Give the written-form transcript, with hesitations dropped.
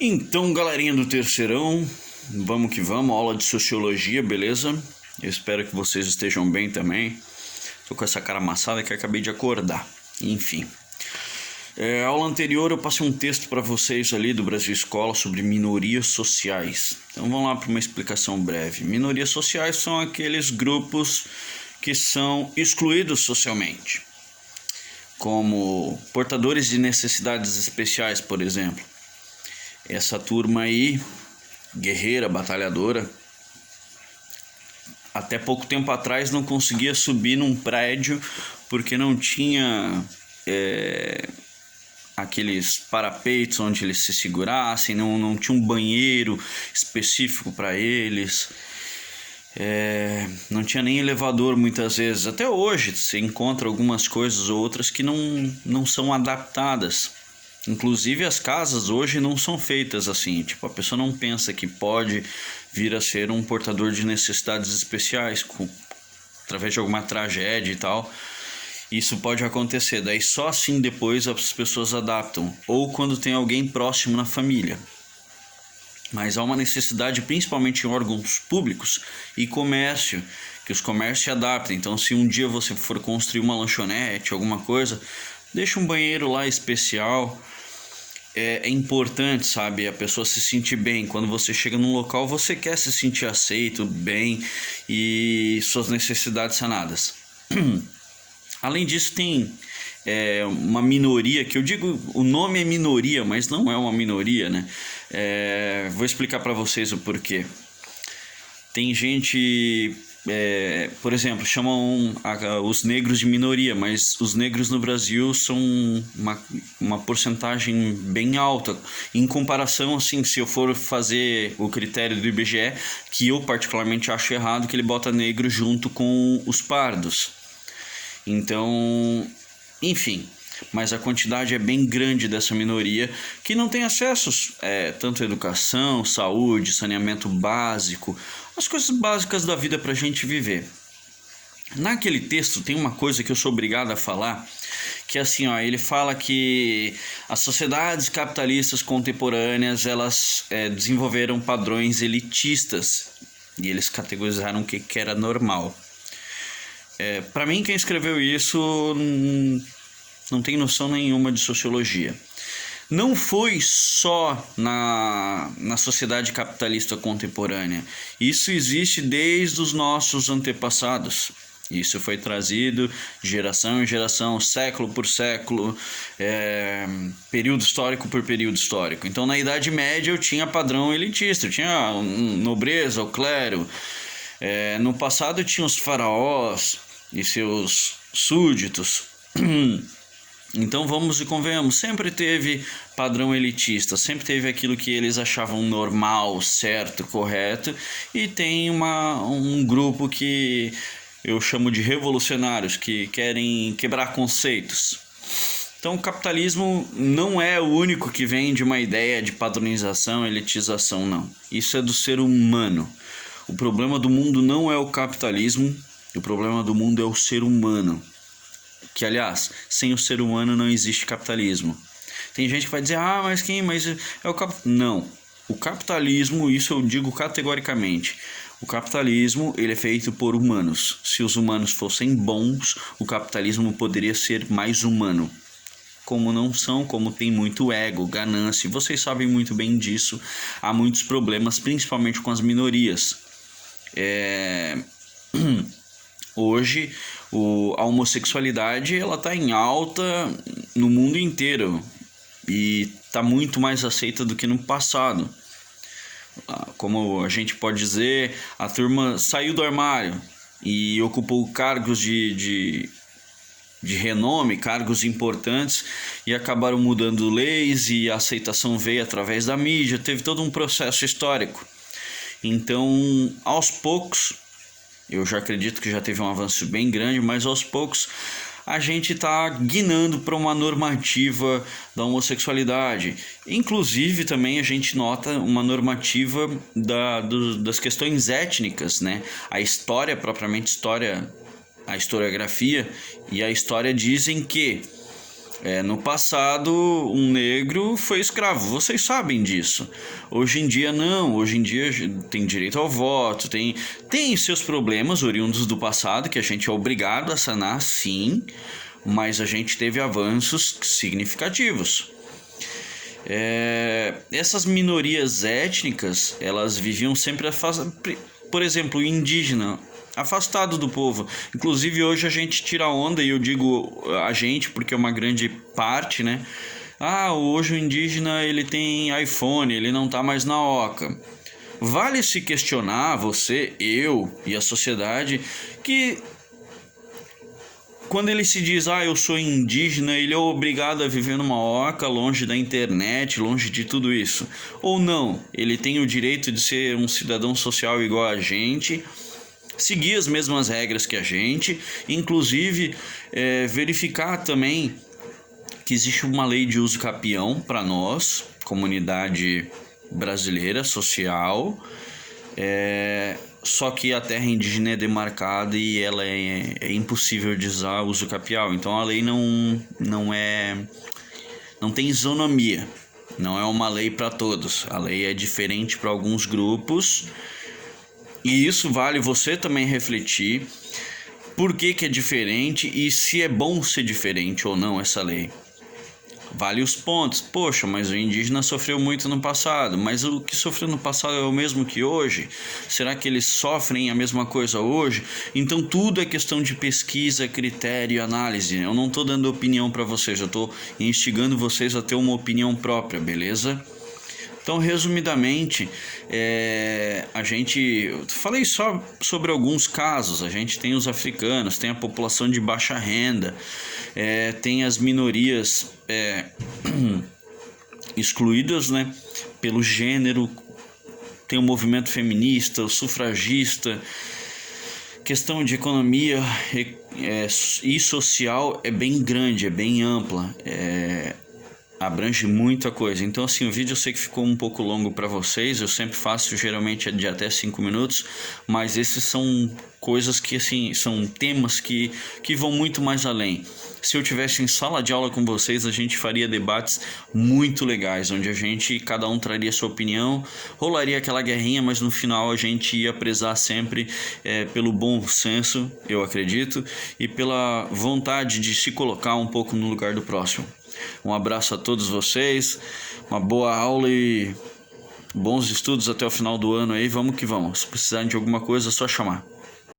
Então, galerinha do terceirão, vamos que vamos, aula de sociologia, beleza? Eu espero que vocês estejam bem também. Tô com essa cara amassada que acabei de acordar. Enfim. Aula anterior eu passei um texto para vocês ali do Brasil Escola sobre minorias sociais. Então vamos lá para uma explicação breve. Minorias sociais são aqueles grupos que são excluídos socialmente, como portadores de necessidades especiais, por exemplo. Essa turma aí, guerreira, batalhadora, até pouco tempo atrás não conseguia subir num prédio porque não tinha aqueles parapeitos onde eles se segurassem, não tinha um banheiro específico para eles, não tinha nem elevador muitas vezes. Até hoje você encontra algumas coisas ou outras que não são adaptadas. Inclusive as casas hoje não são feitas assim, tipo, a pessoa não pensa que pode vir a ser um portador de necessidades especiais através de alguma tragédia e tal. Isso pode acontecer, daí só assim depois as pessoas adaptam, ou quando tem alguém próximo na família. Mas há uma necessidade, principalmente em órgãos públicos e comércio, que os comércios se adaptem. Então, se um dia você for construir uma lanchonete, alguma coisa, deixa um banheiro lá especial. É importante, sabe, a pessoa se sentir bem. Quando você chega num local, você quer se sentir aceito, bem e suas necessidades sanadas. Além disso, tem uma minoria, que eu digo, o nome é minoria, mas não é uma minoria, né? Vou explicar para vocês o porquê. Tem gente, por exemplo, chamam os negros de minoria, mas os negros no Brasil são uma porcentagem bem alta. Em comparação, assim, se eu for fazer o critério do IBGE, que eu particularmente acho errado, que ele bota negro junto com os pardos. Então, enfim, mas a quantidade é bem grande dessa minoria que não tem acessos, tanto à educação, saúde, saneamento básico, as coisas básicas da vida para a gente viver. Naquele texto tem uma coisa que eu sou obrigado a falar, que é assim, ó, ele fala que as sociedades capitalistas contemporâneas, elas desenvolveram padrões elitistas e eles categorizaram o que era normal. Para mim, quem escreveu isso não tem noção nenhuma de sociologia. Não foi só na sociedade capitalista contemporânea. Isso existe desde os nossos antepassados. Isso foi trazido de geração em geração, século por século, período histórico por período histórico. Então, na Idade Média, eu tinha padrão elitista, eu tinha nobreza, o clero. No passado, tinha os faraós e seus súditos. Então vamos e convenhamos, sempre teve padrão elitista, sempre teve aquilo que eles achavam normal, certo, correto, e tem um grupo que eu chamo de revolucionários, que querem quebrar conceitos. Então o capitalismo não é o único que vem de uma ideia de padronização, elitização, não. Isso é do ser humano. O problema do mundo não é o capitalismo, o problema do mundo é o ser humano. Que, aliás, sem o ser humano não existe capitalismo. Tem gente que vai dizer, mas é o capitalismo. Não, o capitalismo, isso eu digo categoricamente. O capitalismo, ele é feito por humanos. Se os humanos fossem bons, o capitalismo poderia ser mais humano. Como não são, como tem muito ego, ganância, vocês sabem muito bem disso. Há muitos problemas, principalmente com as minorias. Hoje a homossexualidade ela está em alta no mundo inteiro e está muito mais aceita do que no passado. Como a gente pode dizer, a turma saiu do armário e ocupou cargos de renome, cargos importantes, e acabaram mudando leis, e a aceitação veio através da mídia, teve todo um processo histórico. Então, aos poucos, eu já acredito que já teve um avanço bem grande, mas aos poucos a gente está guinando para uma normativa da homossexualidade. Inclusive também a gente nota uma normativa das questões étnicas, né? A história, propriamente história, a historiografia e a história dizem que No passado, um negro foi escravo, vocês sabem disso. Hoje em dia não, hoje em dia tem direito ao voto, tem seus problemas oriundos do passado que a gente é obrigado a sanar, sim, mas a gente teve avanços significativos. Essas minorias étnicas, elas viviam sempre por exemplo, o indígena afastado do povo. Inclusive hoje a gente tira onda, e eu digo a gente porque é uma grande parte, né? Hoje o indígena ele tem iPhone, ele não tá mais na oca. Vale se questionar, você, eu e a sociedade, que quando ele se diz, eu sou indígena, ele é obrigado a viver numa oca, longe da internet, longe de tudo isso. Ou não, ele tem o direito de ser um cidadão social igual a gente, seguir as mesmas regras que a gente, inclusive verificar também que existe uma lei de uso capião para nós, comunidade brasileira, social, só que a terra indígena é demarcada e ela é impossível de usar uso capial. Então a lei não tem isonomia, não é uma lei para todos. A lei é diferente para alguns grupos, e isso vale você também refletir por que é diferente e se é bom ser diferente ou não essa lei. Vale os pontos. Poxa, mas o indígena sofreu muito no passado. Mas o que sofreu no passado é o mesmo que hoje? Será que eles sofrem a mesma coisa hoje? Então tudo é questão de pesquisa, critério e análise. Eu não estou dando opinião para vocês, eu estou instigando vocês a ter uma opinião própria, beleza? Então, resumidamente, falei só sobre alguns casos. A gente tem os africanos, tem a população de baixa renda, tem as minorias excluídas, né, pelo gênero, tem o movimento feminista, o sufragista. Questão de economia e social é bem grande, é bem ampla, abrange muita coisa. Então assim, o vídeo eu sei que ficou um pouco longo para vocês, eu sempre faço geralmente de até 5 minutos, mas esses são coisas que assim, são temas que vão muito mais além. Se eu tivesse em sala de aula com vocês, a gente faria debates muito legais, onde cada um traria sua opinião, rolaria aquela guerrinha, mas no final a gente ia prezar sempre pelo bom senso, eu acredito, e pela vontade de se colocar um pouco no lugar do próximo. Um abraço a todos vocês, uma boa aula e bons estudos até o final do ano aí. Vamos que vamos. Se precisarem de alguma coisa, é só chamar.